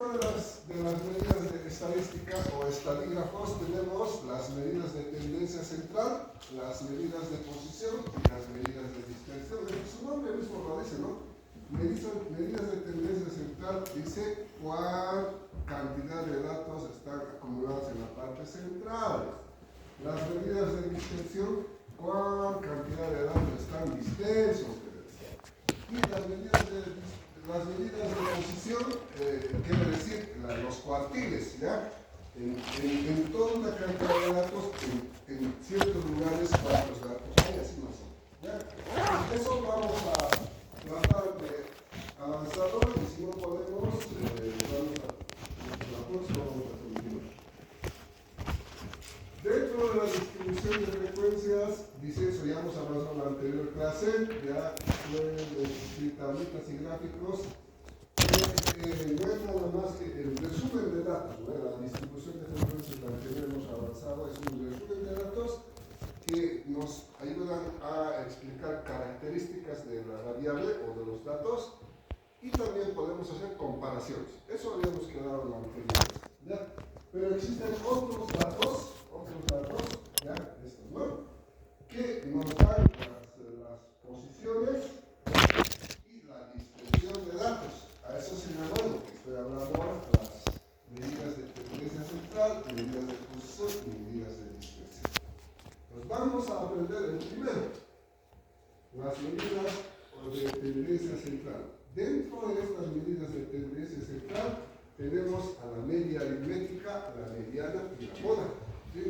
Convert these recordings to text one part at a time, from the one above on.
De las medidas de estadística o estadígrafos tenemos las medidas de tendencia central, las medidas de posición y las medidas de dispersión. Su nombre mismo lo dice, ¿no? Medidas de tendencia central dice cuál cantidad de datos están acumulados en la parte central. Las medidas de dispersión, cuál cantidad de datos están dispersos. Y las medidas de posición, quiere decir los cuartiles, ¿ya? En toda una cantidad de datos, en ciertos lugares, cuántos datos hay, así más o menos, ¿ya? Eso vamos a tratar de avanzarlo y si no podemos, la próxima vamos a continuar. Dentro de la distribución de frecuencias, dice eso, ya hemos avanzado en la anterior clase, ya pueden tablitas y gráficos. No es nada más que el resumen de datos, ¿no? La distribución de frecuencias, la que hemos avanzado, es un resumen de datos que nos ayudan a explicar características de la variable o de los datos y también podemos hacer comparaciones. Eso habíamos quedado en la anterior clase, ¿ya? Pero existen otros datos, ¿ya? Estos, ¿no? Que nos dan las posiciones y la dispersión de datos. A eso se llama lo que estoy hablando ahora, las medidas de tendencia central, medidas de posición y medidas de dispersión. Pues vamos a aprender el primero, las medidas de tendencia central. Dentro de estas medidas de tendencia central tenemos a la media aritmética, la mediana y la moda. ¿Sí?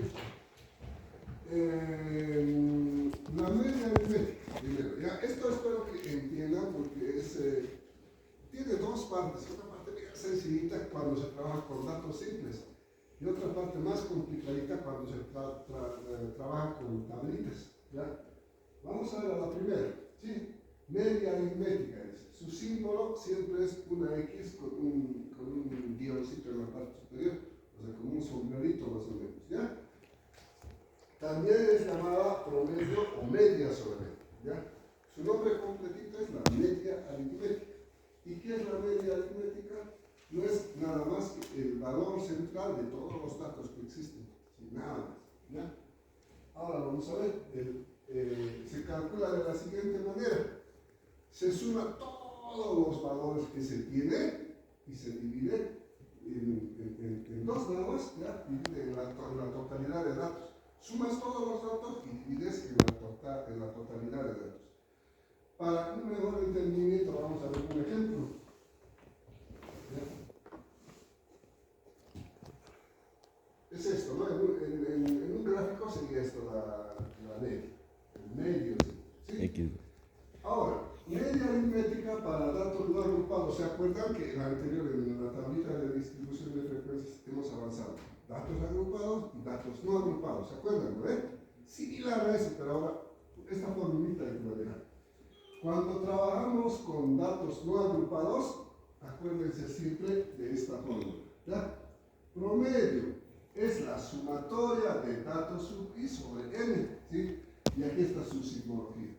La media aritmética, primero. ¿Ya? Esto espero que entiendan porque tiene dos partes. Una parte bien sencillita cuando se trabaja con datos simples y otra parte más complicadita cuando se trabaja con tablitas. ¿Ya? Vamos a ver a la primera. ¿Sí? Media aritmética. Su símbolo siempre es una X con un guioncito en la parte superior, o sea, como un sombrerito más o menos, ¿ya? También es llamada promedio o media solamente, ¿ya? Su nombre completito es la media aritmética. ¿Y qué es la media aritmética? No es nada más que el valor central de todos los datos que existen, sin nada más, ¿ya? Ahora vamos a ver, se calcula de la siguiente manera. Se suma todos los valores que se tienen y se divide en dos nada más, ¿ya? Divide en la totalidad de datos. Sumas todos los datos y divides en la totalidad de datos. Para un mejor entendimiento vamos a ver un ejemplo. ¿Ya? Es esto, ¿no? En un gráfico sería esto la media, el medio, ¿sí? Ahora, media aritmética para datos no agrupados. ¿Se acuerdan que en la anterior, en la tablita de distribución de frecuencias, hemos avanzado? Datos agrupados y datos no agrupados. ¿Se acuerdan, no? Similar a eso, pero ahora esta formulita hay que dejar. Cuando trabajamos con datos no agrupados, acuérdense siempre de esta fórmula. ¿Ya? Promedio es la sumatoria de datos sub i sobre n. ¿Sí? Y aquí está su simbología.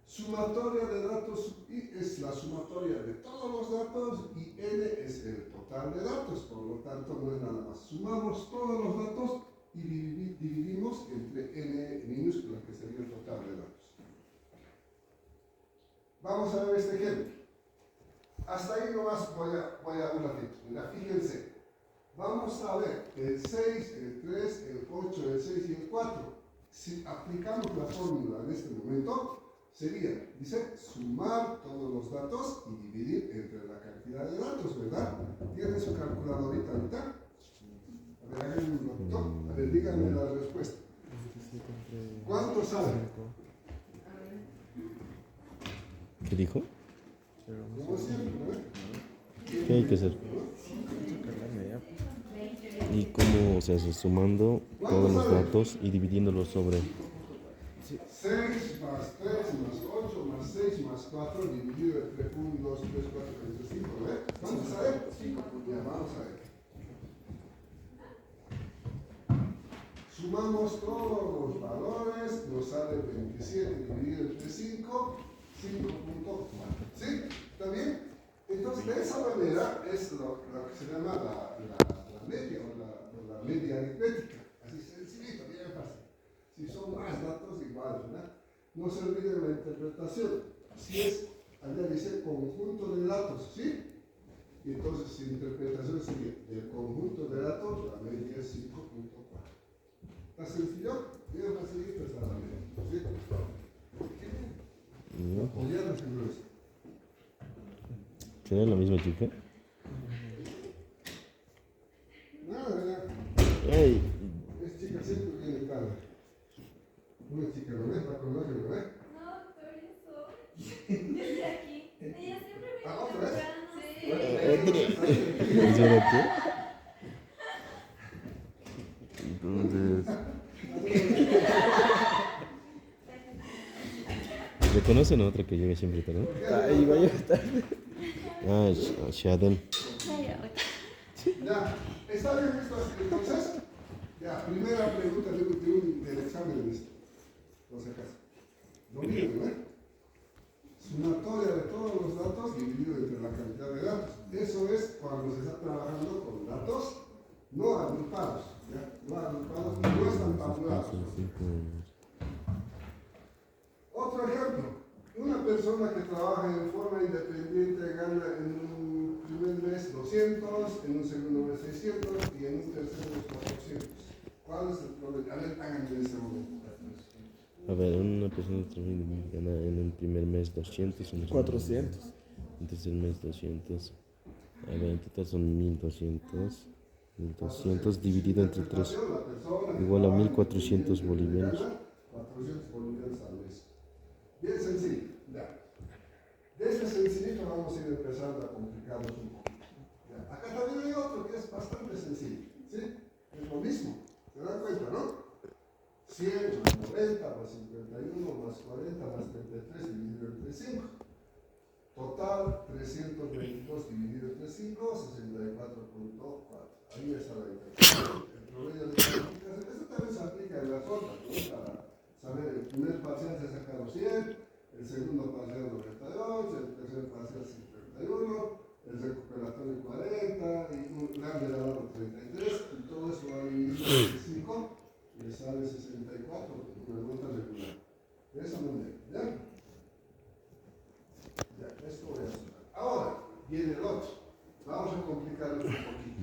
Sumatoria de datos sub i es la sumatoria de todos los datos y n es el total de datos, por lo tanto no es nada más. Sumamos todos los datos y dividimos entre n minúscula, que sería el total de datos. Vamos a ver este ejemplo. Hasta ahí nomás voy a un ratito. Mira, fíjense. Vamos a ver el 6, el 3, el 8, el 6 y el 4. Si aplicamos la fórmula en este momento, sería, dice, sumar todos los datos y dividir entre la cantidad de datos, ¿verdad? ¿Tienen su calculadorita ahorita? A ver, háganme un ratito. A ver, díganme la respuesta. ¿Cuánto saben? ¿Qué dijo? Como siempre, ¿no? ¿Qué hay que hacer? ¿Y cómo se hace? Sumando todos los datos y dividiéndolos sobre... 6 más 3 más 8 más 6 más 4 dividido entre 1, 2, 3, 4, 5, ¿ves? ¿Vamos a ver? 5. Ya, vamos a ver. Sumamos todos los valores, nos sale 27 dividido entre 5, 5.4. ¿Sí? ¿Está bien? Entonces, de esa manera es lo que se llama la media o la media aritmética. Así sencillito, bien fácil. Si son más datos, igual, ¿verdad? No se olviden la interpretación. Si es, allá dice conjunto de datos, ¿sí? Y entonces, si interpretación sería del conjunto de datos, la media es 5.4. ¿Está sencillo? Bien facilito está la media, ¿sí? Apoyados en grueso. ¿Será la misma chica? Nada, ya. ¡Ey! Es chica siempre viene tarde. Una chica no es, la conoce, ¿no es? No, por eso. Desde aquí. Ella siempre viene ¿Otra vez? temprano. Sí. ¿Eso era qué? Entonces... ¿Reconocen a otra que llega siempre tarde? Ahí vaya a estar. Ah, Shaden. Ya, ¿está bien esto? Entonces, ya, primera pregunta del examen de esto. Por si acaso. Lo mismo, ¿eh? Sumatoria de todos los datos dividido entre la cantidad de datos. Eso es cuando se está trabajando con datos no agrupados. ¿Ya? No agrupados, no están tabulados. Otro ejemplo. Una persona que trabaja en forma independiente gana en un primer mes 200, en un segundo mes 600 y en un tercer mes 400. ¿Cuál es el problema? A ver, háganlo en este momento. A ver, una persona gana en un primer mes 200, en un 400. En tercer mes 200. A ver, en total son 1200. 1200 dividido entre 3 igual a 1400 bolivianos. 400 bolivianos al mes. Bien sencillo, ya. De ese sencillito vamos a ir empezando a complicarnos un poco. Ya. Acá también hay otro que es bastante sencillo, ¿sí? Es lo mismo, ¿se dan cuenta, no? 100 más 90 más 51 más 40 más 33 dividido entre 5. Total 322 dividido entre 5, 64.4. Ahí está la interpretación. El promedio de calificación. Esto también se aplica en las otras, ¿no? Para saber, el primer parcial se ha sacado 100, el segundo parcial 92, el tercer parcial 51, el recuperatorio 40, y un grande dado 33, y todo eso va a dividir entre 5, y le sale 64, una nota regular. De esa manera, ¿ya? Ya, esto voy a hacer. Ahora, viene el otro. Vamos a complicarlo un poquito.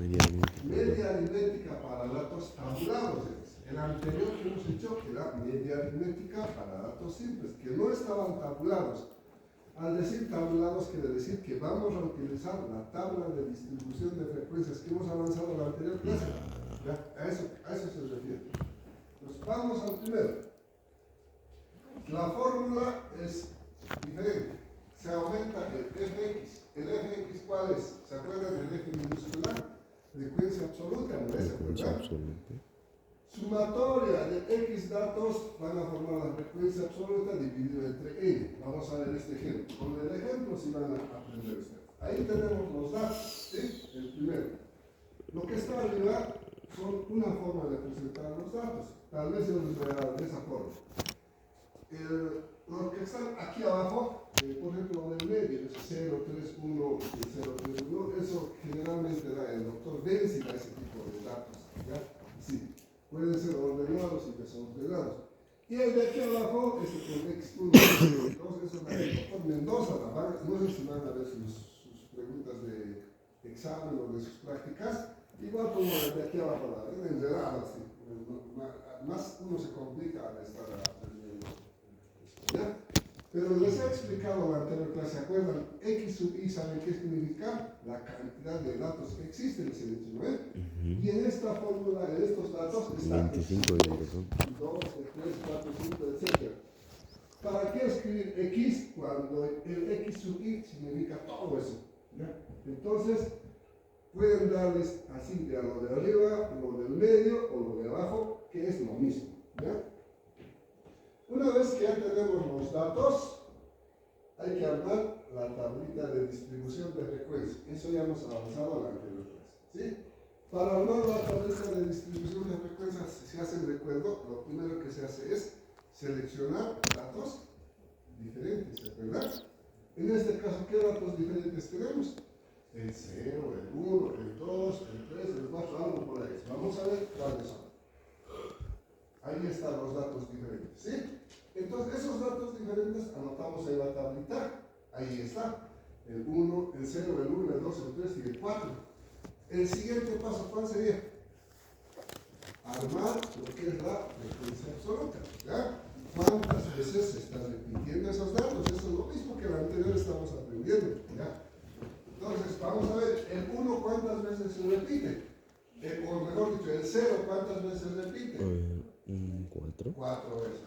Media aritmética para datos tabulados. El anterior que hemos hecho era media aritmética para datos simples, que no estaban tabulados. Al decir tabulados quiere decir que vamos a utilizar la tabla de distribución de frecuencias que hemos avanzado en la anterior clase. ¿Ya? A eso se refiere. Pues vamos al primero. La fórmula es diferente. Se aumenta el fx. ¿El fx cuál es? ¿Se acuerdan del f minúscula? Frecuencia absoluta, ¿no es? Frecuencia absoluta. Sumatoria de x datos van a formar la frecuencia absoluta dividida entre n. Vamos a ver este ejemplo. Con el ejemplo sí van a aprender ustedes. Ahí tenemos los datos, ¿sí? El primero. Lo que está arriba son una forma de presentar los datos. Tal vez yo les voy a dar de esa forma. Los que están aquí abajo, por ejemplo, del medio, es 031 y 031, eso generalmente da el doctor Benzi, da ese tipo de datos. ¿Ya? Sí, pueden ser ordenados y desordenados. Y el de aquí abajo, con X1, X2, eso da el doctor Mendoza, no sé si van a ver sus preguntas de examen o de sus prácticas, igual como el de aquí abajo, la ven enredada, así. Más uno se complica al estar aprendiendo. ¿Ya? Pero les he explicado en la anterior clase, ¿se acuerdan? X sub i, ¿saben qué significa? La cantidad de datos que existen, les he dicho, ¿no es? Y en esta fórmula, en estos datos, están 25 de razón. 2, 3, 4, 5, etc. ¿Para qué escribir X cuando el X sub i significa todo eso? ¿Ya? Entonces, pueden darles así de a lo de arriba, lo del medio o lo de abajo, que es lo mismo. ¿Ya? Una vez que ya tenemos los datos, hay que armar la tablita de distribución de frecuencia. Eso ya hemos avanzado en la anterior clase. ¿Sí? Para armar la tablita de distribución de frecuencias, si hacen recuerdo, lo primero que se hace es seleccionar datos diferentes, ¿verdad? En este caso, ¿qué datos diferentes tenemos? el 0, el 1, el 2, el 3, el 4, algo por ahí. Vamos a ver cuáles son. Ahí están los datos diferentes, ¿sí? Entonces, esos datos diferentes anotamos en la tablita. Ahí está. El 1, el 0, el 1, el 2, el 3 y el 4. El siguiente paso, ¿cuál sería? Armar lo que es la frecuencia absoluta, ¿ya? ¿Cuántas veces se están repitiendo esos datos? Eso es lo mismo que el anterior estamos aprendiendo, ¿ya? Entonces, vamos a ver, el 1 ¿cuántas veces se repite? O mejor dicho, el 0 ¿cuántas veces se repite? 4. 4 veces.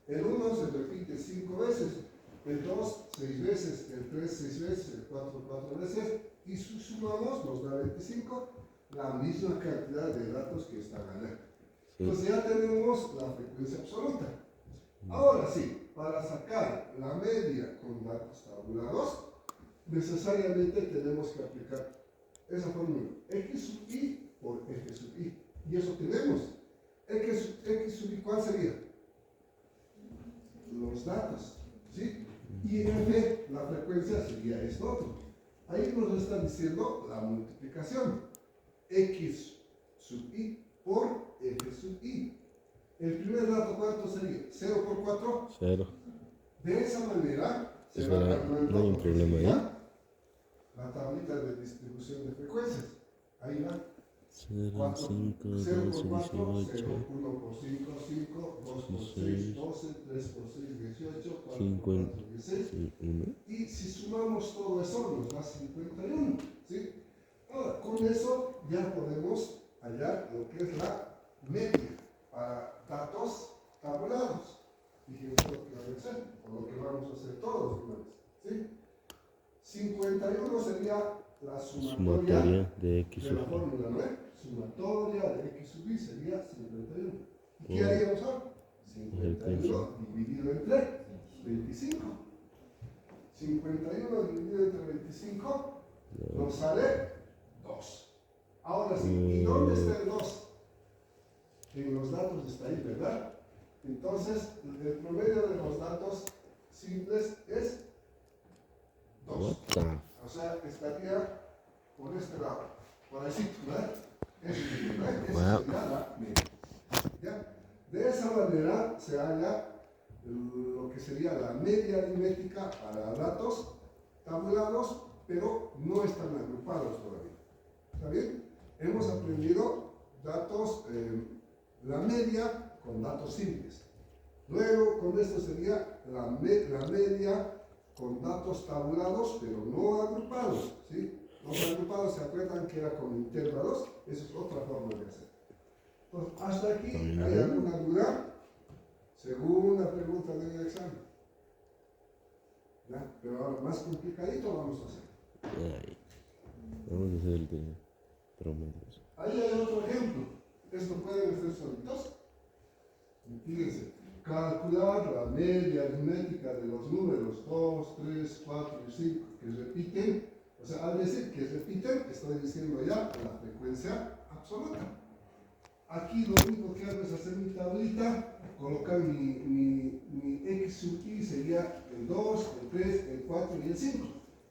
El 1 se repite 5 veces, el 2 6 veces, el 3 6 veces, el 4 4 veces, y si sumamos nos da 25, la misma cantidad de datos que están allá. Entonces ya tenemos la frecuencia absoluta. Ahora sí, para sacar la media con datos tabulados, necesariamente tenemos que aplicar esa fórmula, x sub i por f sub i. Y eso tenemos. X sub i, ¿cuál sería? Los datos, ¿sí? Y f, la frecuencia, sería esto otro. Ahí nos está diciendo la multiplicación. X sub i por f sub i. El primer dato, ¿cuánto sería? 0 por 4. 0. De esa manera, se va Espera, armando no hay un problema ahí. la tablita de distribución de frecuencias. Ahí va. 0, 5, 0 12, por 4, 0, 18, 1 por 5, 5, 2 por 6, 16, 12, 3 por 6, 18, 4 por 50, 4, 16. 1. Y si sumamos todo eso, nos da 51. ¿Sí? Ahora, con eso ya podemos hallar lo que es la media para datos tabulados. Fíjense lo que vamos a hacer, o lo que vamos a hacer todos. ¿Sí? 51 sería la sumatoria de x de sub la i. fórmula, ¿no es? Sumatoria de x sub i sería 51. ¿Y qué haríamos ahora? 51 dividido entre 25. 51 dividido entre 25 nos sale 2. Ahora sí, ¿y dónde está el 2? En los datos está ahí, ¿verdad? Entonces, el promedio de los datos simples es 2. O sea, estaría por este lado, por así, ¿verdad? Esa sería la media. ¿Ya? De esa manera se halla lo que sería la media aritmética para datos tabulados, pero no están agrupados todavía. ¿Está bien? Hemos aprendido datos, la media con datos simples. Luego, con esto sería la media con datos tabulados, pero no agrupados, ¿sí? Los agrupados, ¿se acuerdan que era con intervalos? Esa es otra forma de hacer. Entonces, hasta aquí, ¿hay alguna duda? Segunda pregunta del examen. ¿Ya? Pero ahora más complicadito vamos a hacer. Ay, vamos a hacer el de promedios. Ahí hay otro ejemplo. Esto pueden hacer solitos. Fíjense, calcular la media aritmética de los números 2, 3, 4 y 5 que repiten. O sea, al decir que repiten, estoy diciendo ya la frecuencia absoluta. Aquí lo único que hago es hacer mi tablita, colocar mi x sub i, sería el 2, el 3, el 4 y el 5.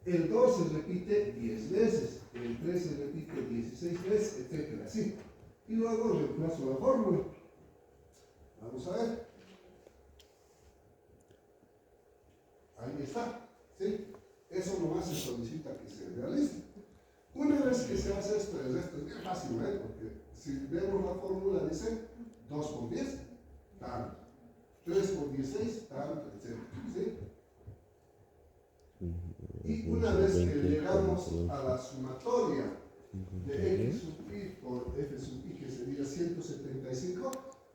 El 2 se repite 10 veces, el 3 se repite 16 veces, etc. Así. Y luego reemplazo la fórmula. Vamos a ver. Ahí está. ¿Sí? Eso nomás se solicita que se realice. Una vez que se hace esto es bien fácil, ¿eh? Porque si vemos la fórmula, dice 2 por 10, tanto. 3 por 16, tanto, etc. ¿Sí? Y una vez que llegamos a la sumatoria de x sub i por f sub i, que sería 175,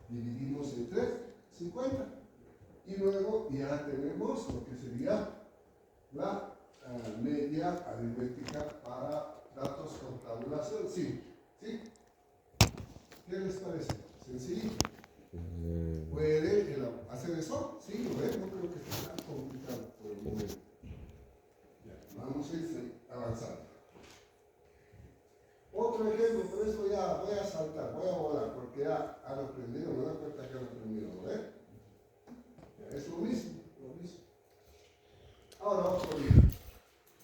dividimos entre 50. Y luego ya tenemos lo que sería la media aritmética para datos con tabulación. Sí. ¿Sí? ¿Qué les parece? ¿Sencillo? ¿Pueden hacer eso? Sí, ¿lo ven? No creo que sea tan complicado por el momento. Ya, vamos a ir avanzando. Otro ejemplo, pero esto ya voy a saltar, voy a volar, porque ya han aprendido, me doy cuenta que han aprendido, ¿no ven? Ya, es lo mismo, lo mismo. Ahora otro día.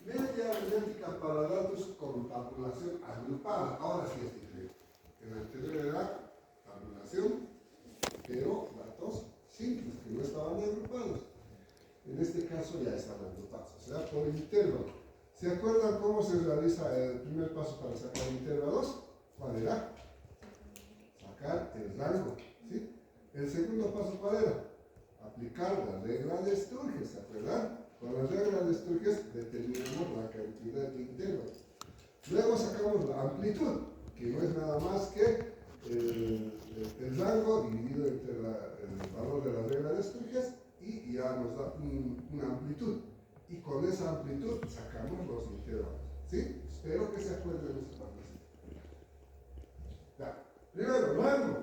Media aritmética para datos con tabulación agrupada. Ahora sí es diferente. En el anterior era tabulación, pero datos simples, que no estaban agrupados. En este caso ya están agrupados, o sea, por intervalo. ¿Se acuerdan cómo se realiza el primer paso para sacar intervalos? ¿Cuál era? Sacar el rango, ¿sí? El segundo paso, ¿cuál era? Aplicar la regla de Sturges, ¿se acuerdan? Con la regla de Sturges determinamos la cantidad de intervalos. Luego sacamos la amplitud, que no es nada más que el rango dividido entre el valor de la regla de Sturges y ya nos da una amplitud. Y con esa amplitud sacamos los intervalos. ¿Sí? Espero que se acuerden de esa parte. Ya. Primero, rango.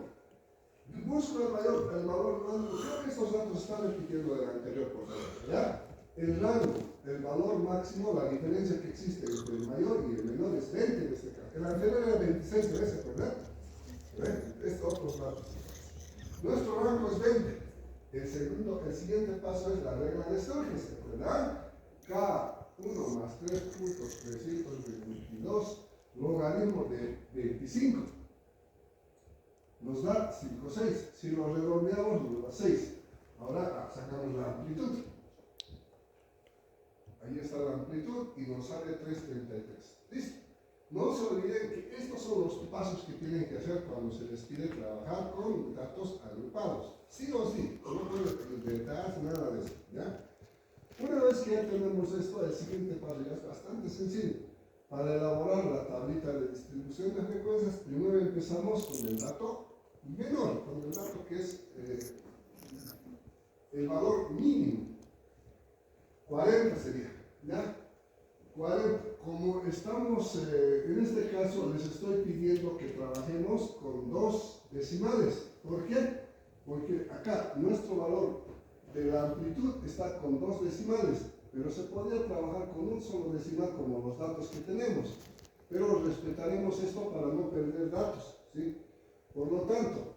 Busco el valor rango. Creo que estos datos están repitiendo del anterior, por favor. ¿Ya? El rango, el valor máximo, la diferencia que existe entre el mayor y el menor es 20 en este caso. El anterior era 26, ¿se acuerdan? Estos otros datos. Nuestro rango es 20. El siguiente paso es la regla de Sturges, ¿se acuerdan? K1 más 3.322 logaritmo de 25. Nos da 5,6. Si lo redondeamos, nos da 6. Ahora sacamos la amplitud. Ahí está la amplitud y nos sale 333. ¿Listo? No se olviden que estos son los pasos que tienen que hacer cuando se les pide trabajar con datos agrupados. Sí o sí, no pueden inventar nada de eso. ¿Ya? Una vez que ya tenemos esto, el siguiente paso ya es bastante sencillo. Para elaborar la tablita de distribución de frecuencias, primero empezamos con el dato menor, con el dato que es el valor mínimo. 40 sería, ¿ya? 40. Como estamos, en este caso, les estoy pidiendo que trabajemos con 2 decimales. ¿Por qué? Porque acá nuestro valor de la amplitud está con 2 decimales, pero se podría trabajar con un solo decimal como los datos que tenemos. Pero respetaremos esto para no perder datos, ¿sí? Por lo tanto,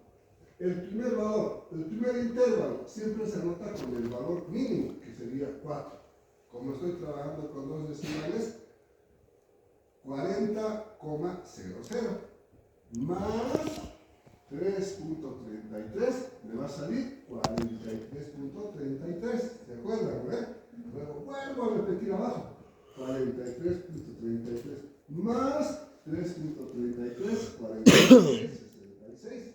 el primer valor, el primer intervalo, siempre se anota con el valor mínimo, que sería 4. Como estoy trabajando con 2 decimales, 40,00 más 3.33 me va a salir 43.33. ¿Se acuerdan? Luego vuelvo a repetir abajo. 43.33 más 3.33, 46.66.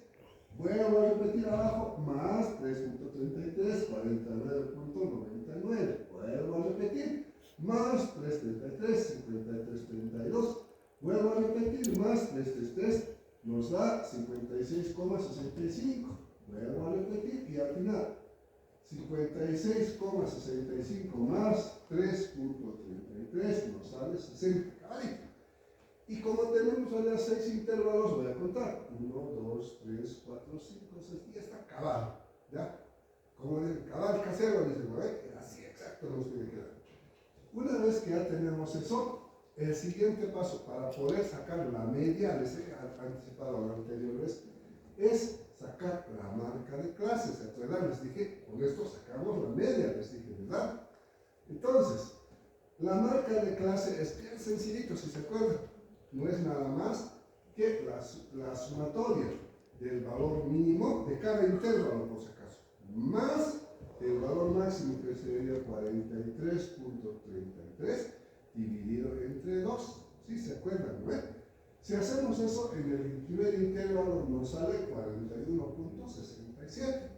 Vuelvo a repetir abajo, más 3.33, 49.99. Vuelvo a repetir, más 3.33, 53.32. Vuelvo a repetir, más 3.33, nos da 56,65. Vuelvo a repetir y al final, 56,65 más 3.33 nos sale 60. ¿Vale? Y como tenemos allá 6 intervalos, voy a contar. 1, 2, 3, 4, 5, 6. Y está acabado. ¿Ya? Como dicen, cabal casero, dicen, ¿no? Así exacto nos tiene que dar. Una vez que ya tenemos eso, el siguiente paso para poder sacar la media, les he anticipado la anterior vez, es sacar la marca de clase. ¿Se acuerdan? Les dije, con esto sacamos la media, les dije, ¿verdad? Entonces, la marca de clase es bien sencillito, si se acuerdan. No es nada más que la sumatoria del valor mínimo de cada intervalo, por si acaso, más el valor máximo, que sería 43.33 dividido entre 2. ¿Sí se acuerdan? ¿No? Si hacemos eso, en el primer intervalo nos sale 41.67.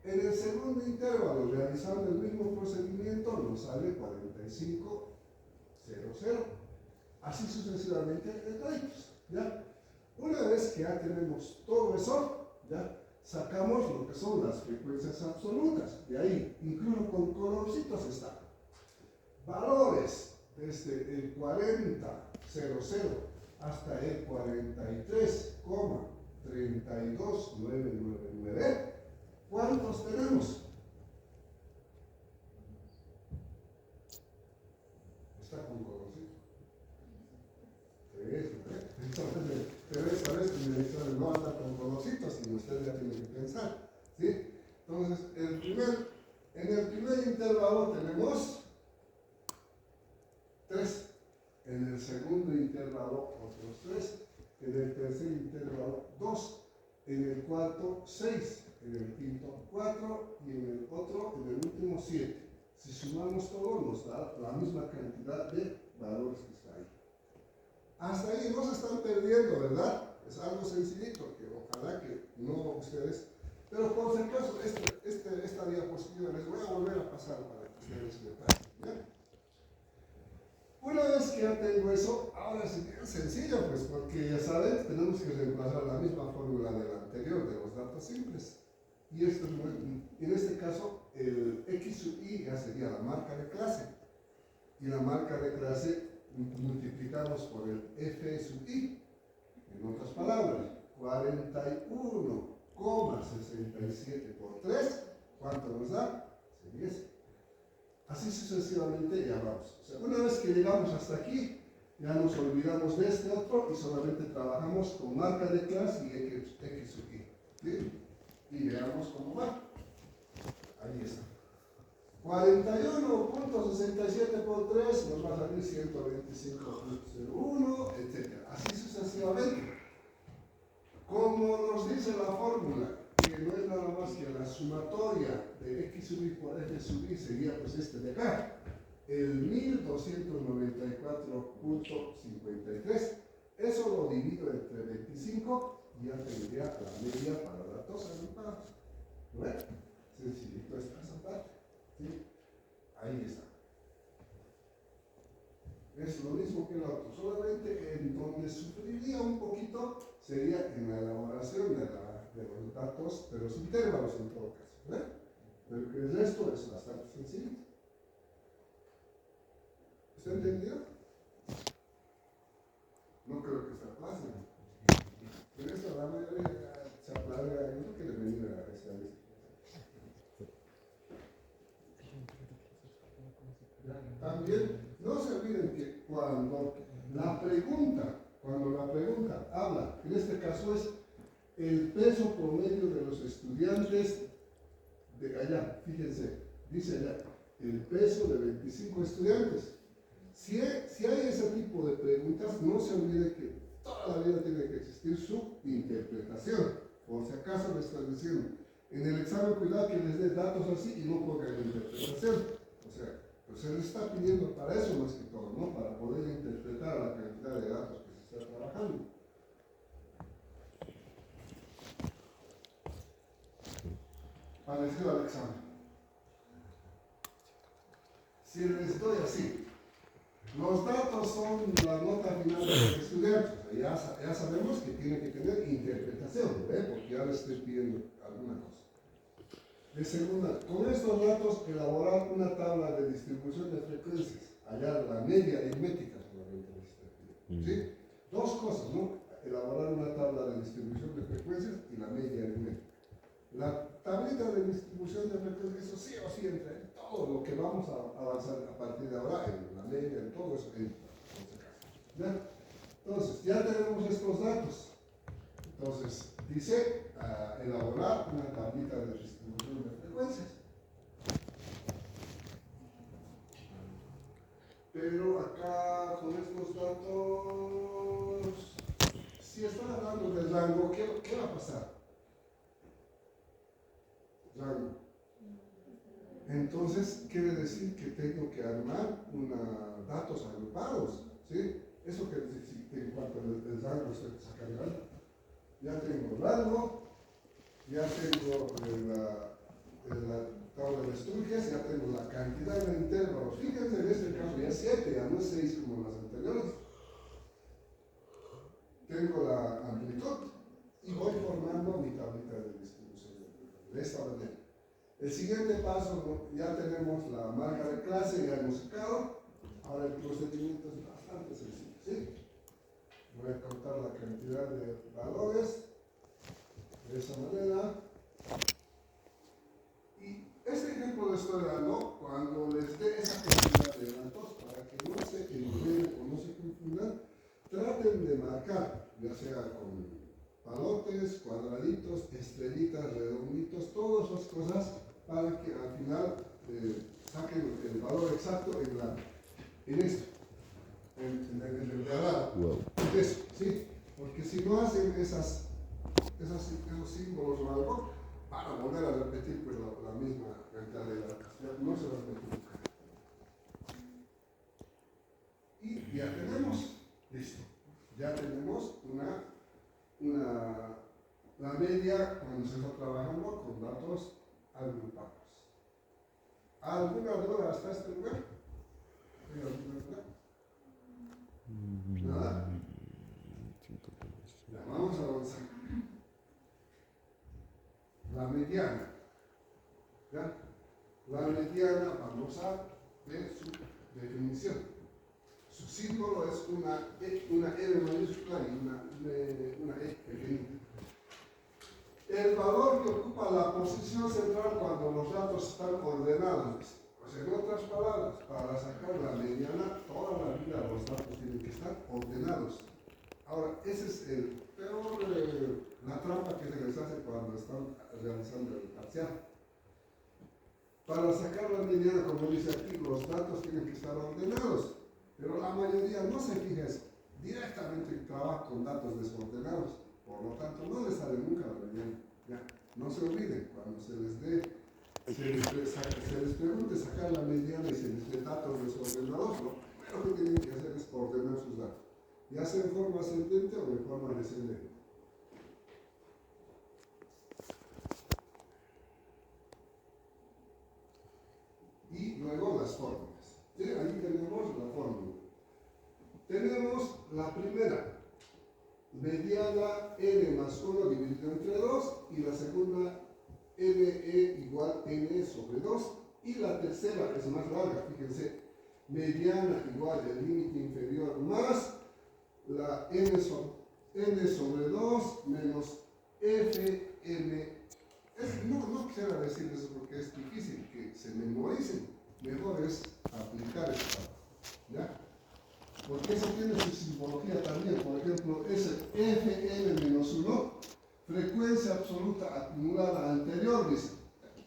En el segundo intervalo, realizando el mismo procedimiento, nos sale 45.00. Así sucesivamente ¿ya? Una vez que ya tenemos todo eso, ¿ya? Sacamos lo que son las frecuencias absolutas. De ahí, incluso con colorcitos está. Valores desde el 40,00 hasta el 43,32999. ¿Cuántos tenemos? Está con colorcitos. Pero esta vez me dijeron no anda con colorcitos, sino usted ya tiene que pensar. ¿Sí? Entonces, en el primer intervalo tenemos 3. En el intervalo otros 3, en el tercer intervalo 2, en el cuarto 6, en el quinto 4 y en el otro, en el último 7. Si sumamos todo nos da la misma cantidad de valores que está ahí. Hasta ahí no se están perdiendo, ¿verdad? Es algo sencillito que ojalá que no ustedes, pero por si acaso esta diapositiva les voy a volver a pasar para que ustedes se pasen, ¿ya? Una vez que ya tengo eso, ahora sí es sencillo, pues, porque ya saben, tenemos que reemplazar la misma fórmula de la anterior, de los datos simples. Y esto es en este caso, el X sub I ya sería la marca de clase. Y la marca de clase multiplicamos por el F sub I. En otras palabras, 41,67 por 3, ¿cuánto nos da? 10. Así sucesivamente ya vamos. O sea, una vez que llegamos hasta aquí, ya nos olvidamos de este otro y solamente trabajamos con marca de clase y X sub I. ¿Sí? Y veamos cómo va. Ahí está. 41.67 por 3 nos va a salir 125.01, etc. Así sucesivamente. Como nos dice la fórmula, que no es nada más que la sumatoria de X sub I por F sub I sería pues este de acá, el 1294.53. Eso lo divido entre 25 y ya tendría la media para datos agrupados. ¿No es? Sencillito está esa parte. ¿Sí? Ahí está. Es lo mismo que el otro, solamente en donde sufriría un poquito sería en la elaboración de los datos, de los intervalos en todo caso. ¿Verdad? Pero el resto es bastante sencillo. ¿Usted entendió? No creo que sea fácil. En esto la mayoría se aplaga, yo creo que le venía a esta lista. También no se olviden que cuando la pregunta habla, en este caso es el peso promedio de los estudiantes de allá, fíjense, dice allá, el peso de 25 estudiantes. Si hay ese tipo de preguntas, no se olvide que toda la vida tiene que existir su interpretación. Por si acaso le están diciendo, en el examen cuidado que les dé datos así y no pongan interpretación. O sea, pues se les está pidiendo para eso más que todo, ¿no? Para poder interpretar la cantidad de datos que se está trabajando. Parecido al examen. Si les doy así, los datos son la nota final de los estudiantes. O sea, ya sabemos que tiene que tener interpretación, porque ya les estoy pidiendo alguna cosa. De segunda, con estos datos elaborar una tabla de distribución de frecuencias, hallar la media aritmética solamente les estoy pidiendo. ¿Sí? Dos cosas, ¿no? Elaborar una tabla de distribución de frecuencias y la media aritmética. La tablita de distribución de frecuencias, eso sí o sí entra en todo lo que vamos a avanzar a partir de ahora, en la media, en todo eso entra, en este caso. ¿Ya? Entonces, ya tenemos estos datos. Entonces, dice elaborar una tablita de distribución de frecuencias. Pero acá, con estos datos, si están hablando del rango, ¿qué va a pasar? Rango. Entonces, quiere decir que tengo que armar datos agrupados, ¿sí? Eso que en cuanto al rango se sacaría. Ya tengo rango, ya tengo la tabla de Sturges, ya tengo la cantidad de intervalos. Fíjense, en este caso ya 7, ya no es 6 como las anteriores. Tengo la amplitud y voy formando mi tablita de distribución de esta manera. El siguiente paso, ya tenemos la marca de clase, ya hemos sacado. Ahora el procedimiento es bastante sencillo, ¿sí? Voy a contar la cantidad de valores de esa manera. Y este ejemplo lo estoy dando cuando les dé esa cantidad de datos para que no se enreden o no se confundan. Traten de marcar, ya sea con palotes, cuadraditos, estrellitas, redonditos, todas esas cosas para que al final saquen el valor exacto en esto. en el de al lado. Wow. Eso, ¿sí? Porque si no hacen esos símbolos o algo, van a volver a repetir pues, la misma cantidad de datos. Ya no se va a repetir. Y ya tenemos, listo, ya tenemos la media cuando se está trabajando con datos agrupados. ¿Alguna duda hasta este lugar? ¿Hay alguna duda? ¿Nada? Ya, vamos a avanzar. La mediana. ¿Ya? La mediana, vamos a ver su definición. Su símbolo es una M mayúscula y una E pequeñita. El valor que ocupa la posición central cuando los datos están ordenados. O sea, en otras palabras, para sacar la mediana, toda la vida los datos tienen que estar ordenados. Ahora, ese es la trampa que se les hace cuando están realizando el parcial. Para sacar la mediana, como dice aquí, los datos tienen que estar ordenados. Pero la mayoría no se fija eso. Directamente trabaja con datos desordenados. Por lo tanto, no les sale nunca la mediana. Ya, no se olviden, cuando se les pregunte sacar la mediana y se les dé datos desordenados, lo primero que tienen que hacer es ordenar sus datos. Ya sea en forma ascendente o en forma descendente. Y luego las fórmulas. ¿Sí? Ahí tenemos la fórmula. Tenemos la primera. Mediana n más 1 dividido entre 2 y la segunda ne igual n sobre 2 y la tercera es más larga, fíjense, mediana igual el límite inferior más la n sobre 2 menos fn. No quisiera decir eso porque es difícil que se memoricen, mejor es aplicar esto, ¿ya? Porque eso tiene su simbología también. Por ejemplo, ese Fn menos 1, frecuencia absoluta acumulada anterior, dice.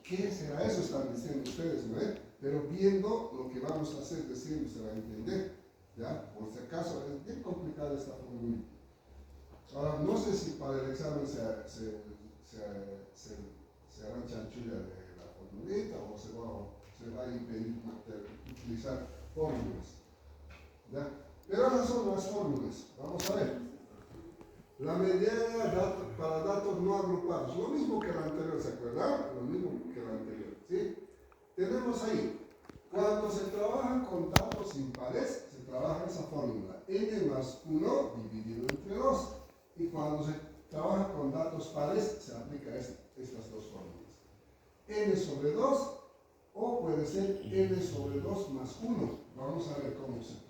¿Qué será eso? Están diciendo ustedes, ¿no? Pero viendo lo que vamos a hacer diciendo se va a entender. ¿Ya? Por si acaso, es bien complicada esta fórmula. Ahora, no sé si para el examen se hará chanchulla de la formulita o se va a impedir utilizar fórmulas. ¿Ya? Pero esas son las fórmulas. Vamos a ver. La mediana para datos no agrupados. Lo mismo que la anterior, ¿se acuerdan? Lo mismo que la anterior. ¿Sí? Tenemos ahí. Cuando se trabaja con datos impares, se trabaja esa fórmula. N más 1 dividido entre 2. Y cuando se trabaja con datos pares, se aplica estas dos fórmulas. N sobre 2 o puede ser N sobre 2 más 1. Vamos a ver cómo se trabaja.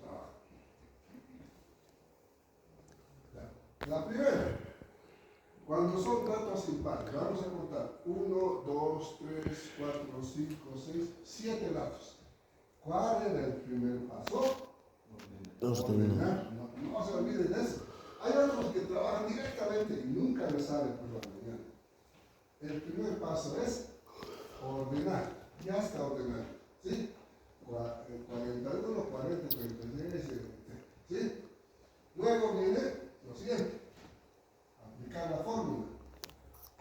La primera, cuando son datos impares, vamos a contar 1, 2, 3, 4, 5, 6, 7 datos. ¿Cuál era el primer paso? Ordenar. No se olviden de eso. Hay otros que trabajan directamente y nunca les sale por la mañana. El primer paso es ordenar. Ya está ordenado. ¿Sí? 41, 40, 36, ¿sí? Luego viene lo siguiente, aplicar la fórmula.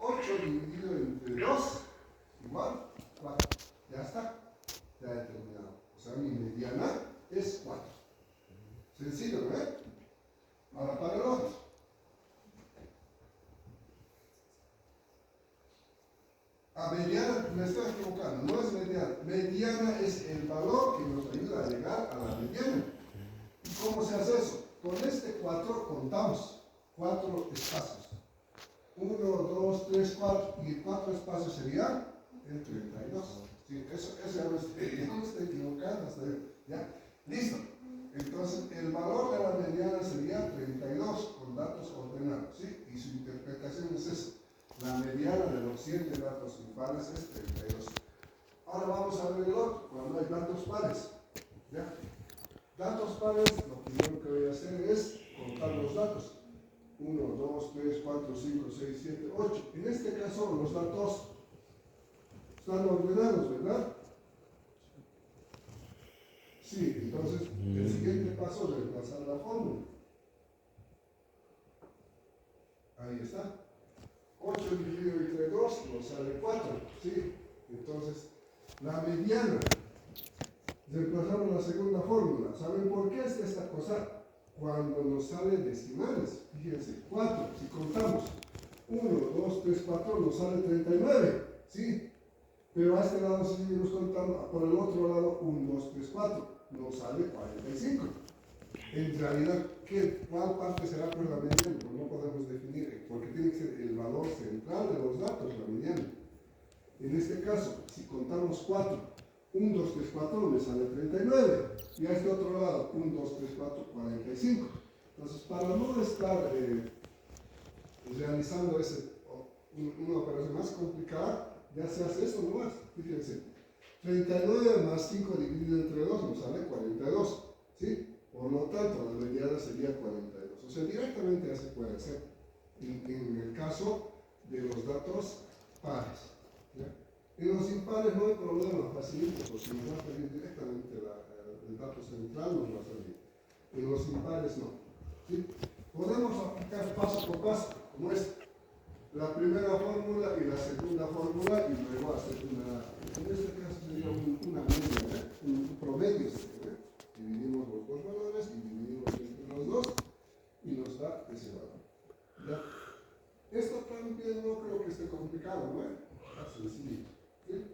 8 dividido entre 2 igual 4. Ya está, ya he terminado. O sea, mi mediana es 4. Sencillo, ¿no? Ahora para el otro. A mediana, me estoy equivocando, no es mediana. Mediana es el valor que nos ayuda a llegar a la mediana. ¿Y cómo se hace eso? Con este 4 contamos 4 espacios. 1, 2, 3, 4. Y 4 espacios serían el 32. Sí, eso ya no estoy equivocando. ¿Ya? Listo. Entonces, el valor de la mediana sería 32 con datos ordenados. ¿Sí? Y su interpretación es esa. La mediana de los 7 datos impares es 32. Ahora vamos a ver el otro, cuando hay datos pares. ¿Ya? Datos pares, lo primero que voy a hacer es contar los datos. 1, 2, 3, 4, 5, 6, 7, 8. En este caso los datos están ordenados, ¿verdad? Sí, entonces El siguiente paso es reemplazar la fórmula. Ahí está. 8 dividido entre 2 nos sale 4. ¿Sí? Entonces, la mediana. Reemplazamos la segunda fórmula. ¿Saben por qué es esta cosa? Cuando nos salen decimales. Fíjense, 4. Si contamos 1, 2, 3, 4, nos sale 39. ¿Sí? Pero a este lado, si seguimos contando, por el otro lado, 1, 2, 3, 4, nos sale 45. En realidad, ¿cuál parte será por la mediana? Pues no podemos definir, porque tiene que ser el valor central de los datos, la mediana. En este caso, si contamos 4, 1, 2, 3, 4, me sale 39. Y a este otro lado, 1, 2, 3, 4, 45. Entonces, para no estar realizando una operación más complicada, ya se hace esto nomás. Fíjense, 39 más 5 dividido entre 2 nos sale 42. ¿Sí? Por lo tanto, la mediana sería 42. O sea, directamente ya se puede hacer en el caso de los datos pares. ¿Ya? En los impares no hay problema, facilito, porque nos va a pedir directamente el dato central, nos va a salir. En los impares no. ¿Sí? Podemos aplicar paso por paso, como es la primera fórmula y la segunda fórmula, y luego hacer en este caso sería una media, un promedio. Dividimos los dos valores y dividimos entre los dos y nos da ese valor. ¿Ya? Esto también no creo que esté complicado, ¿no? Está sencillo. ¿Sí?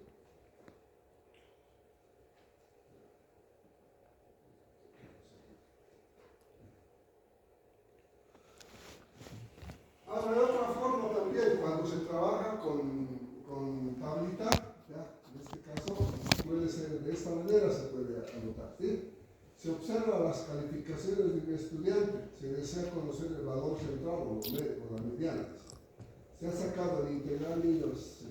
Ahora, hay otra forma también, cuando se trabaja con tablita, ¿ya? En este caso puede ser de esta manera, se puede anotar. ¿Sí? Se observa las calificaciones del estudiante, se desea conocer el valor central o la mediana. Se ha sacado el integral niños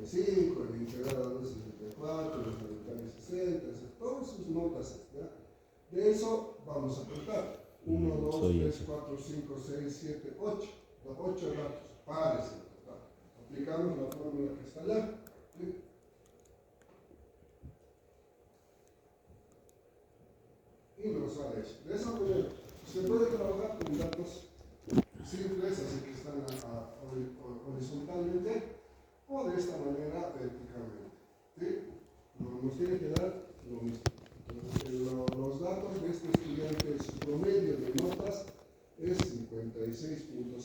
75, el integral adultos 64, los elementales 60, todas sus notas. ¿Ya? De eso vamos a contar. 1, 2, 3, 4, 5, 6, 7, 8. 8 datos, pares en total. Aplicamos la fórmula que está allá. ¿Sí? Y nos sale eso. De esa manera, se puede trabajar con datos simples, así que están horizontalmente, o de esta manera verticalmente. ¿Sí? Nos tiene que dar lo mismo. Entonces, los datos de este estudiante, su promedio de notas es 56.5.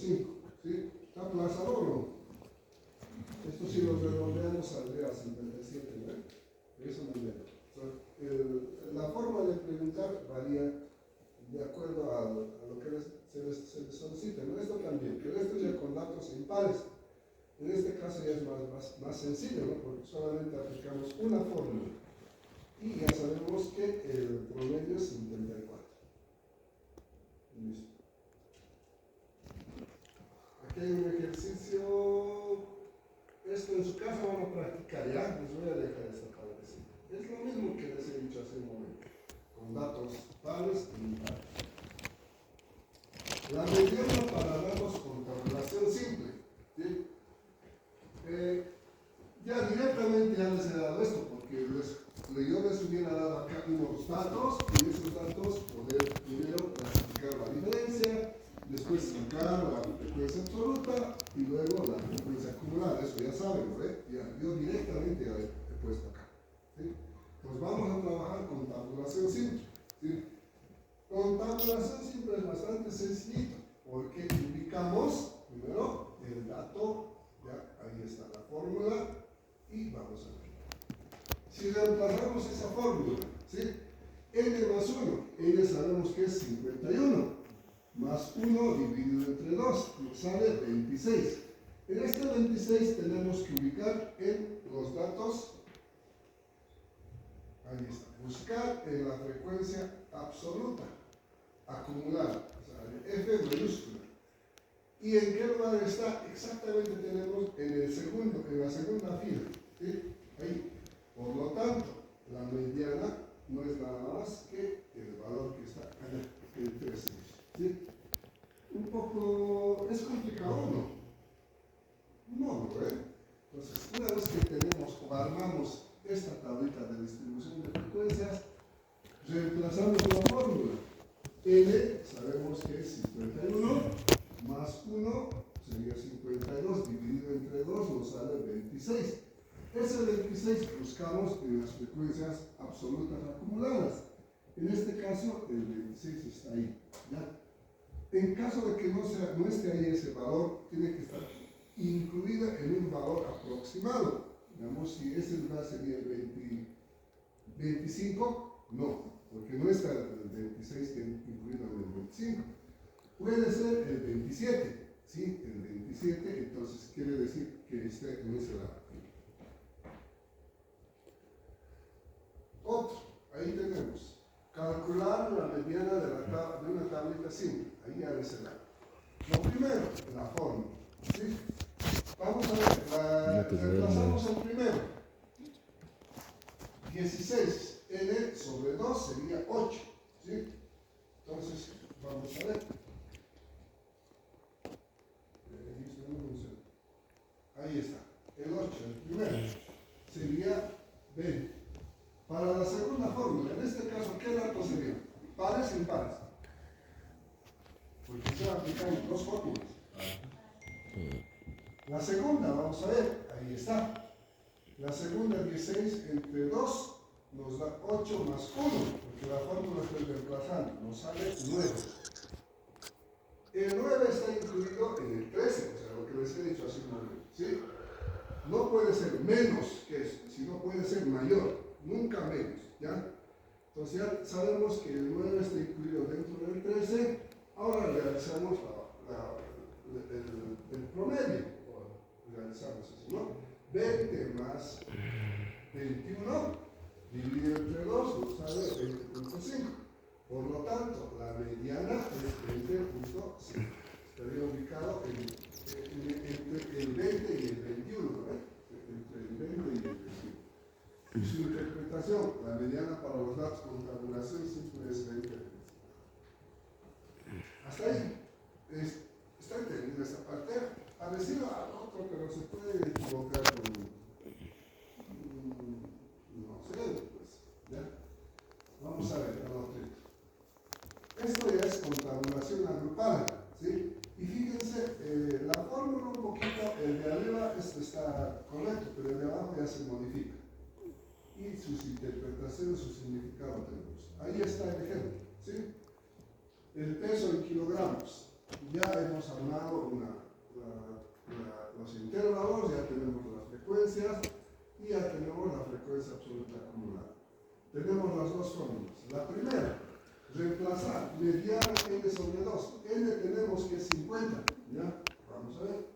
¿Sí? ¿Está aplazado o no? Esto si lo redondeamos saldría a 57, ¿no? De esa manera. La forma de preguntar varía de acuerdo a lo que se les solicita. ¿No? Esto también, pero esto ya con datos impares. En este caso ya es más sencillo, ¿no? Porque solamente aplicamos una fórmula y ya sabemos que el promedio es 54. Listo. Aquí hay un ejercicio. Esto en su casa van a practicar ya. Les voy a dejar esta tabletita. Es lo mismo que les he dicho hace un momento, con datos pares y impares. La mediana para datos con tabulación simple. ¿Sí? Ya directamente ya les he dado esto, porque yo les hubiera dado acá unos datos, y esos datos poder primero clasificar la diferencia, después sacar la frecuencia absoluta y luego la frecuencia acumulada. Eso ya saben, ¿no? Yo directamente ya he puesto acá. ¿Sí? Pues vamos a trabajar con tabulación simple. ¿Sí? Con tabulación simple es bastante sencillito, porque ubicamos primero el dato, ya ahí está la fórmula, y vamos a ver. Si reemplazamos esa fórmula, ¿sí? N más 1, N sabemos que es 51, más 1 dividido entre 2, nos sale 26. En este 26 tenemos que ubicar en los datos. Ahí está. Buscar en la frecuencia absoluta, acumular, o sea, F mayúscula. ¿Y en qué lugar está? Exactamente tenemos en la segunda fila. ¿Sí? Ahí. Por lo tanto, la mediana no es nada más que el valor que está allá, el 13. ¿Sí? Un poco, ¿es complicado o no? No, ¿no? Entonces, una vez que tenemos o armamos esta tablita de distribución de frecuencias, reemplazamos la fórmula. ese 26 buscamos en las frecuencias absolutas acumuladas. En este caso, el 26 está ahí, ¿ya? En caso de que no esté ahí ese valor, tiene que estar incluida en un valor aproximado. Digamos, si ese lugar sería el 25, no, porque no está el 26 incluido en el 25. Puede ser el 27, ¿sí? El 27, entonces quiere decir que esté en ese lado. Otro, ahí tenemos, calcular la mediana de una tablita simple, ahí ya ese lado. Lo primero, la fórmula, ¿sí? Vamos a ver, reemplazamos el primero. 16 n sobre 2 sería 8, ¿sí? Entonces, vamos a ver. Ahí está, el 8, el primero, sería 20. Para la segunda fórmula, en este caso, ¿qué datos serían? ¿Pares o impares? Porque se aplican dos fórmulas. La segunda, vamos a ver, ahí está. La segunda, 16 entre 2, nos da 8 más 1, porque la fórmula estoy reemplazando, nos sale 9. El 9 está incluido en el 13, o sea, lo que les he dicho hace un momento, ¿sí? No puede ser menos que eso, sino puede ser mayor, nunca menos, ¿ya? Entonces ya sabemos que el 9 está incluido dentro del 13, ahora realizamos el promedio, realizamos eso, ¿no? 20 más 21 dividido entre 2 nos sale 20.5. Por lo tanto, la mediana es 20.5. Estaría ubicado entre el 20 y el 21, ¿eh? Entre el 20 y el 21. Y su interpretación, la mediana para los datos con tabulación simple es 20. Hasta ahí. ¿Está entendido esta parte? Parecido al otro, pero se puede equivocar con, no sé, pues, ¿ya? Vamos a ver, al otro. Esto ya es con tabulación agrupada, ¿sí? Y fíjense, la fórmula un poquito, el de arriba está correcto, pero el de abajo ya se modifica. Y sus interpretaciones, su significado tenemos. Ahí está el ejemplo, ¿sí? El peso en kilogramos. Ya hemos hablado los intervalos, ya tenemos las frecuencias y ya tenemos la frecuencia absoluta acumulada. Tenemos las dos fórmulas. La primera, reemplazar mediana n sobre 2. N tenemos que es 50. ¿Ya? Vamos a ver.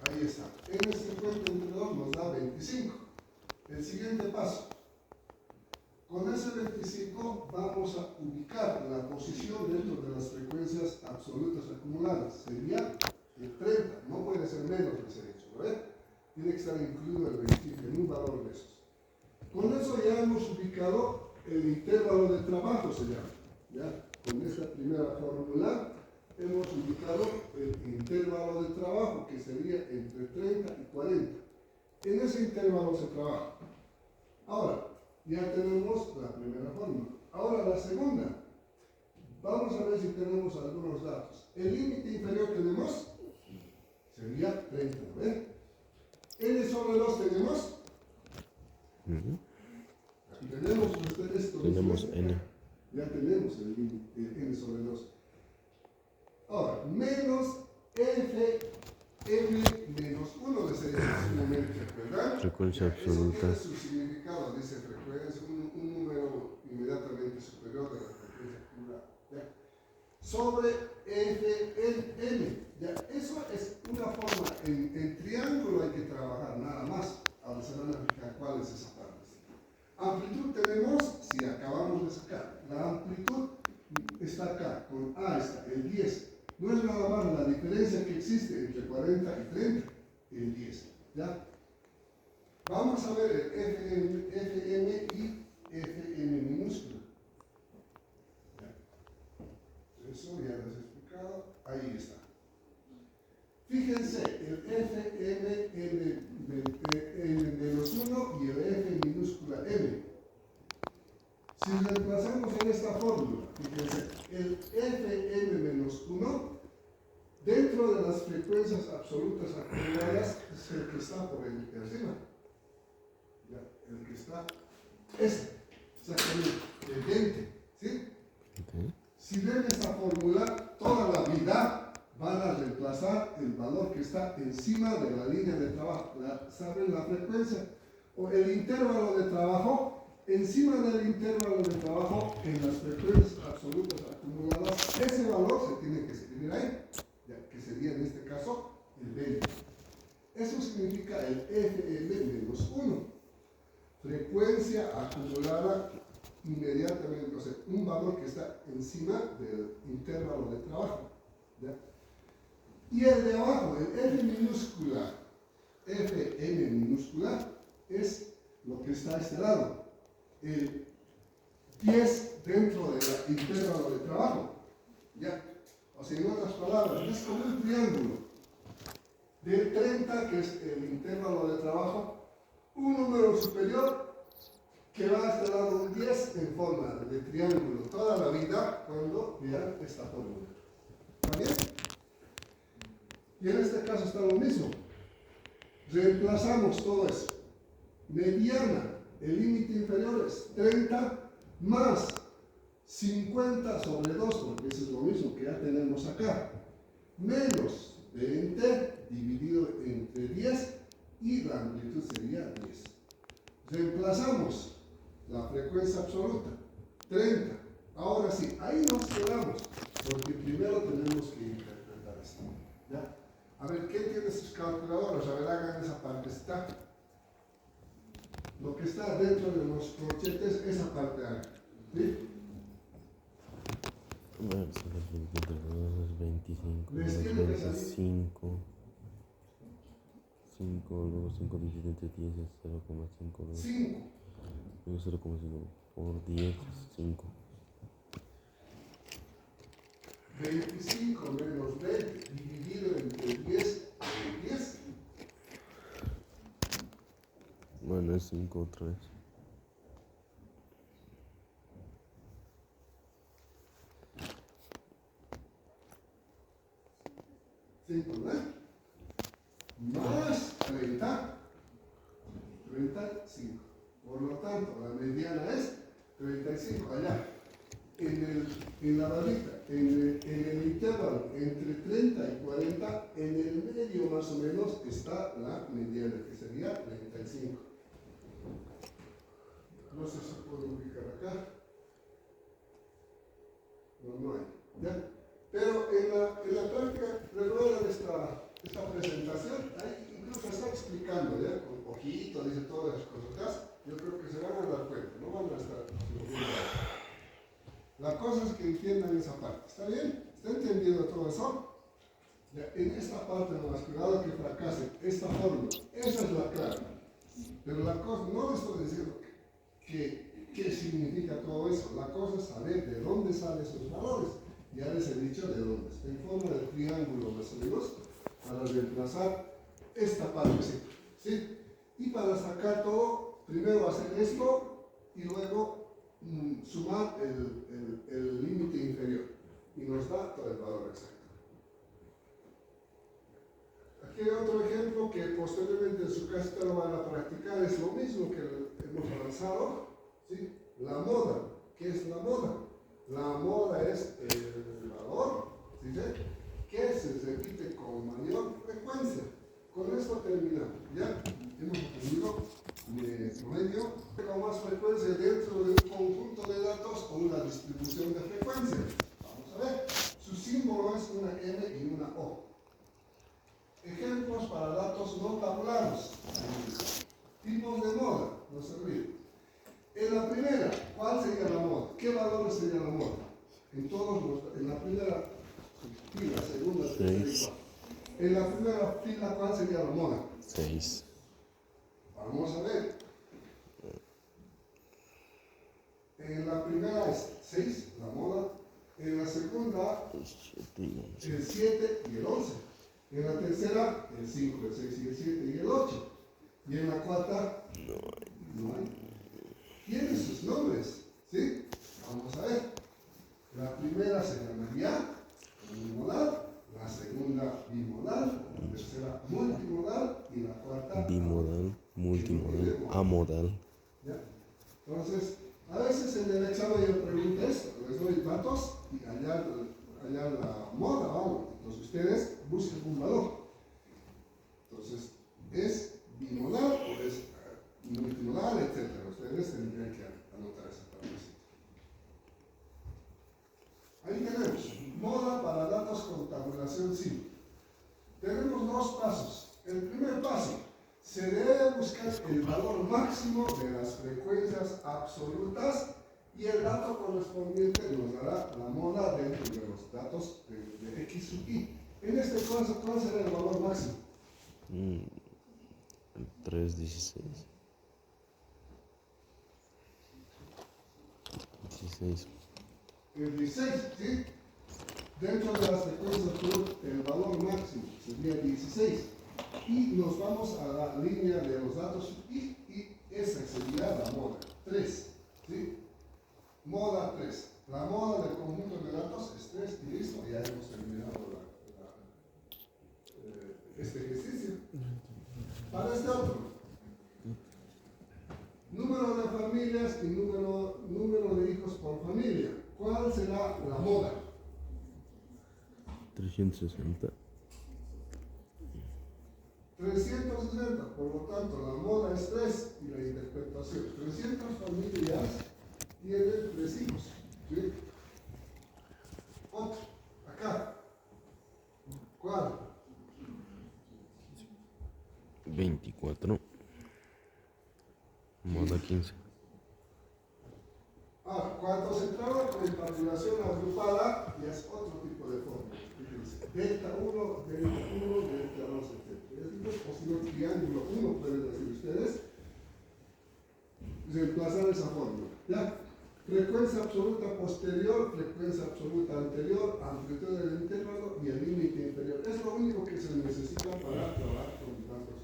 Ahí está. N 50 entre 2 nos da 25. El siguiente paso. Con ese 25 vamos a ubicar la posición dentro de las frecuencias absolutas acumuladas. Sería el 30. No puede ser menos de ese hecho. ¿Ven? Tiene que estar incluido el 25 en un valor de esos. Con eso ya hemos ubicado el intervalo de trabajo, se llama. ¿Ya? Con esta primera fórmula hemos ubicado el intervalo de trabajo, que sería entre 30 y 40. En ese intervalo se trabaja. Ahora, ya tenemos la primera fórmula. Ahora la segunda. Vamos a ver si tenemos algunos datos. El límite inferior tenemos, sería 30, ¿ven? N sobre 2 tenemos. Tenemos ustedes todos. Tenemos N. Ya tenemos el límite N sobre 2. Ahora, menos F M menos 1 de serie geométrica, ¿verdad? Frecuencia absoluta. Eso tiene su significado, dice frecuencia, un número inmediatamente superior de la frecuencia acumulada. Sobre F M. ¿Ya? Eso es una forma, en triángulo hay que trabajar nada más. Ahora se van a fijar cuál es esa parte. Amplitud tenemos, si acabamos de sacar, la amplitud está acá, con A está, el 10. No es nada más la diferencia que existe entre 40 y 30, el 10. ¿Ya? Vamos a ver el FM y FM minúscula. ¿Ya? Eso ya les he explicado, ahí está. Fíjense, el FM N menos 1 y el F minúscula M. Si reemplazamos en esta fórmula, fíjense, el FM menos 1, dentro dentro de las frecuencias absolutas acumuladas es el que está por el de arriba. Ya, el que está, exactamente, el 20, ¿sí? Ok. Si ven esta fórmula, toda la vida van a reemplazar el valor que está encima de la línea de trabajo. ¿Saben la frecuencia? O el intervalo de trabajo, encima del intervalo de trabajo, en las frecuencias absolutas acumuladas, ese valor se tiene que escribir ahí, ya que sería en este caso el 20. Eso significa el FM-1, frecuencia acumulada inmediatamente, o sea, un valor que está encima del intervalo de trabajo. ¿Ya? Y el de abajo, el F minúscula, Fm minúscula, es lo que está a este lado, el 10 dentro del intervalo de trabajo. ¿Ya? O sea, en otras palabras, es como un triángulo. Del 30, que es el intervalo de trabajo, un número superior que va a estar dando un 10 en forma de triángulo toda la vida cuando vean esta fórmula. ¿Está bien? Y en este caso está lo mismo. Reemplazamos todo eso. Mediana, el límite inferior es 30 más 50 sobre 2, porque eso es lo mismo que ya tenemos acá, menos 20 dividido entre 10 y la amplitud sería 10. Reemplazamos la frecuencia absoluta, 30. Ahora sí, ahí nos quedamos, porque primero tenemos que interpretar esto. ¿Ya? A ver, ¿qué tienen sus calculadoras? A ver, hagan esa partecita. Lo que está dentro de los corchetes, esa parte hagan. ¿Sí? A ver, son los 22, 25, Les los tiene que salir 25, 5, luego 5 dividido entre 10 es 0,5, luego 5. 0,5 por 10 es 5. 25 menos 20 dividido entre 10 es 10. Bueno, es 5 otra vez. 5, ¿verdad? Más 30, 35. Por lo tanto, la mediana es 35. Allá, en la barrita, en el intervalo entre 30 y 40, en el medio más o menos está la mediana, que sería 35. No sé si puedo ubicar acá. No hay. ¿Ya? Pero en la práctica, recuerdan esta presentación, ahí incluso está explicando, ¿ya? Con ojito, dice todas las cosas. Yo creo que se van a dar cuenta, no van a estar. La cosa es que entiendan esa parte. ¿Está bien? ¿Está entendiendo todo eso? Ya, en esta parte nomás, cuidado que fracase esta fórmula. Esa es la clave. Pero la cosa, no les estoy diciendo qué significa todo eso. La cosa es saber de dónde salen esos valores. Ya les he dicho de dónde. En forma de triángulo más o menos, para reemplazar esta partecita. ¿Sí? Y para sacar todo, primero hacer esto y luego sumar el límite inferior. Y nos da todo el valor exacto. Aquí hay otro ejemplo que posteriormente en su casita lo van a practicar. Es lo mismo que hemos avanzado. ¿Sí? La moda. ¿Qué es la moda? La moda es el valor, ¿sí? Que se repite con mayor frecuencia. Con esto terminamos. Ya hemos aprendido promedio con más frecuencia dentro de un conjunto de datos o una distribución de frecuencia. Vamos a ver. Su símbolo es una M y una O. Ejemplos para datos no tabulados. Tipos de moda, no se olviden. En la primera, ¿cuál sería la moda? ¿Qué valores sería la moda? En la primera fila, segunda, tercera y cuarta. En la primera fila, ¿cuál sería la moda? 6. Vamos a ver. En la primera es 6, la moda. En la segunda, el 7 y el 11. En la tercera, el 5, el 6 y el 7 y el 8. Y en la cuarta, no hay. Tiene sus nombres, ¿sí? Vamos a ver. La primera se llamaría unimodal, la segunda tercera multimodal y la cuarta bimodal, multimodal, amodal. ¿ya? Entonces, a veces en el examen yo pregunto esto, les doy datos y allá la moda, vamos. Entonces ustedes busquen un valor. Entonces, ¿es bimodal o es multimodal, etcétera? Ustedes tendrían que anotar esa tablecita. Ahí tenemos moda para datos con tabulación simple. Tenemos dos pasos. El primer paso, se debe buscar el valor máximo de las frecuencias absolutas y el dato correspondiente nos dará la moda dentro de los datos de X sub I. En este caso, ¿cuál será el valor máximo? 316. 16. El 16, ¿sí? Dentro de las frecuencias absolutas, el valor máximo sería 16. Y nos vamos a la línea de los datos sub I y esa sería la moda 3, ¿sí? Moda 3. La moda del conjunto de datos es 3 y listo, ya hemos terminado este ejercicio. Para este otro, número de familias y número de hijos por familia. ¿Cuál será la moda? 360. 360, por lo tanto, la moda es 3 y la interpretación. 300 familias tienen 3 hijos. ¿Sí? Otro, acá. ¿Cuál? 24. Moda 15. Cuando se trabaja con tabulación agrupada, ya es otro tipo de fórmula. Fíjense, delta 1, delta 1, delta 2, etc. O si no, triángulo 1, pueden decir ustedes, reemplazar esa fórmula. ¿Ya? Frecuencia absoluta posterior, frecuencia absoluta anterior, amplitud del intervalo y el límite inferior. Es lo único que se necesita para trabajar con datos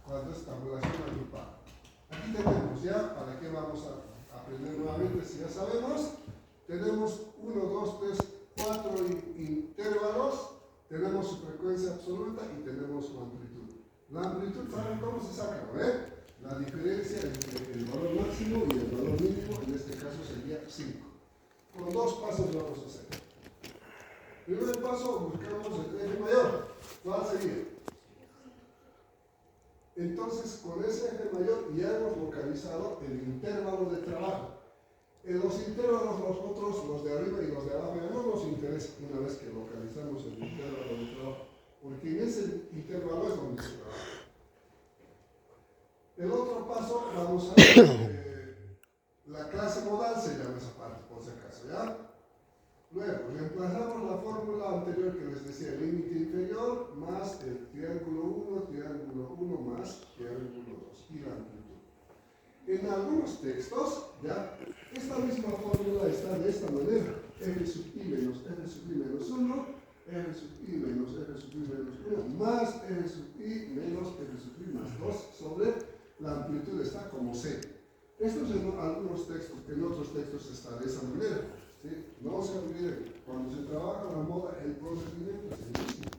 cuando es tabulación agrupada. Aquí tenemos ya, ¿para qué vamos a aprender nuevamente? Si ya sabemos, tenemos 1, 2, 3, 4 intervalos, tenemos su frecuencia absoluta y tenemos su amplitud. La amplitud, ¿saben cómo se saca? La diferencia entre el valor máximo y el valor mínimo, en este caso sería 5. Con dos pasos vamos a hacer. Primer paso, buscamos el eje mayor. ¿Cuál sería? Entonces, con ese eje mayor ya hemos localizado el intervalo de trabajo. En los intervalos, nosotros, los de arriba y los de abajo, ya no nos interesa una vez que localizamos el intervalo de trabajo, porque en ese intervalo es donde se trabaja. El otro paso, vamos a ver, la clase modal se llama esa parte, por si acaso, ¿ya? Luego, reemplazamos la fórmula anterior que les decía, el límite inferior más el triángulo 1 más triángulo 2 y la amplitud. En algunos textos, ya, esta misma fórmula está de esta manera, f sub i menos f sub i menos 1, f sub i menos f sub i menos 1, más f sub i menos f sub i más 2 sobre la amplitud está como c. Esto es en algunos textos, en otros textos está de esa manera. ¿Sí? No se olviden, cuando se trabaja la moda, el procedimiento es el mismo.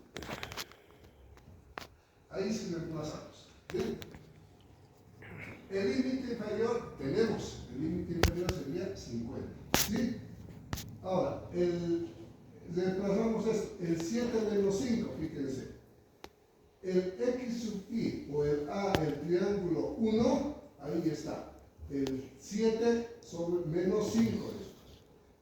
Ahí sí reemplazamos. ¿Sí? El límite inferior tenemos, el límite inferior sería 50. ¿Sí? Ahora, reemplazamos esto, el 7 menos 5, fíjense. El x sub i o el a, el triángulo 1, ahí está. El 7 sobre menos 5.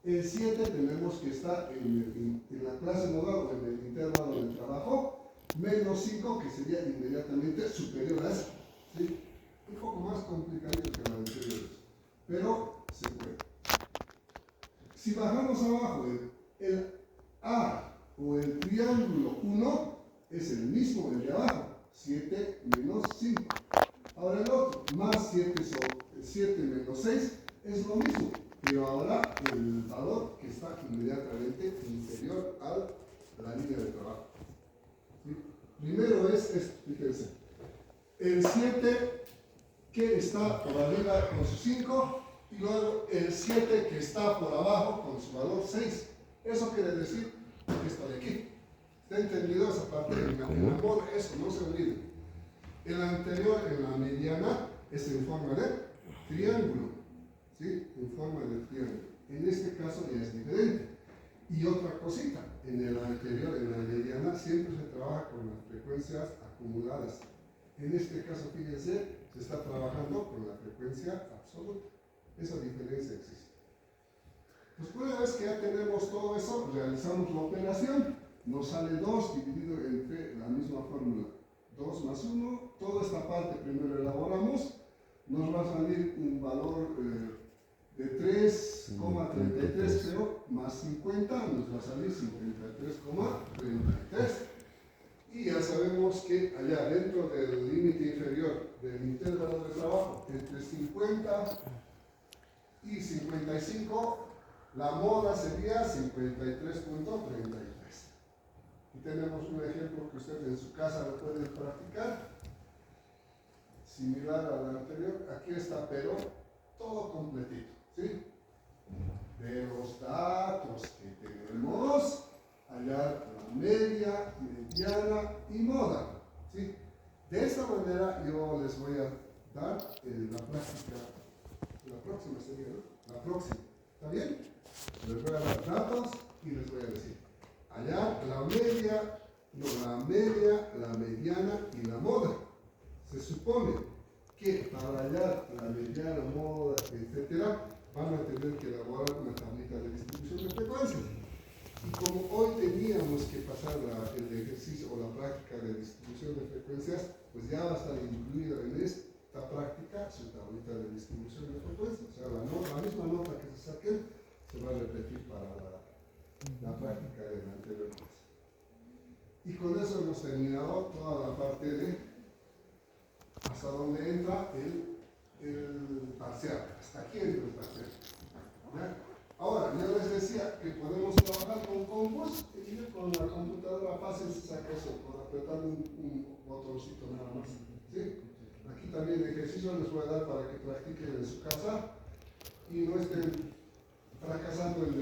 El 7 tenemos que estar en la clase modal o en el intervalo de trabajo, menos 5, que sería inmediatamente superior a eso. ¿Sí? Un poco más complicado que la anterior, pero se puede. Si bajamos abajo, el A o el triángulo 1 es el mismo, el de abajo, 7 menos 5. Ahora el otro, más 7 menos 6, es lo mismo, pero ahora el valor que está inmediatamente inferior a la línea de trabajo. ¿Sí? Primero es esto, fíjense. El 7 que está por arriba con su 5 y luego el 7 que está por abajo con su valor 6. Eso quiere decir esto de aquí. ¿Está entendido esa parte? En la moda, eso, no se olviden. El anterior, en la mediana, es en forma de triángulo. ¿Sí? En forma de triángulo. En este caso ya es diferente. Y otra cosita, en el anterior, en la mediana, siempre se trabaja con las frecuencias acumuladas. En este caso, fíjense, se está trabajando con la frecuencia absoluta. Esa diferencia existe. Pues una vez que ya tenemos todo eso, realizamos la operación. Nos sale 2 dividido entre la misma fórmula. 2 más 1, toda esta parte primero elaboramos, nos va a salir un valor de 3,33 creo, más 50, nos va a salir 53,33. Y ya sabemos que allá dentro del límite inferior del intervalo de trabajo, entre 50 y 55, la moda sería 53,33. Y tenemos un ejemplo que usted en su casa lo puede practicar, similar al anterior. Aquí está, pero todo completito, ¿sí? De los datos que tenemos, hallar la media, mediana y moda, ¿sí? De esta manera yo les voy a dar la práctica, la próxima sería, ¿no? La próxima, ¿está bien? Les voy a dar datos y les voy a decir. Allá la media, la mediana y la moda. Se supone que para hallar la mediana, moda, etc., van a tener que elaborar una tablita de distribución de frecuencias. Y como hoy teníamos que pasar el ejercicio o la práctica de distribución de frecuencias, pues ya va a estar incluida en esta práctica su tablita de distribución de frecuencias. O sea, la misma nota que se saquen se va a repetir para la práctica de la anterior clase. Y con eso hemos terminado toda la parte de hasta donde entra el parcial. Hasta aquí entra el parcial. ¿Ya? Ahora, yo les decía que podemos trabajar con combos y con la computadora fácil se saca eso, por apretar un botoncito nada más. ¿Sí? Aquí también ejercicio les voy a dar para que practiquen en su casa y no estén fracasando en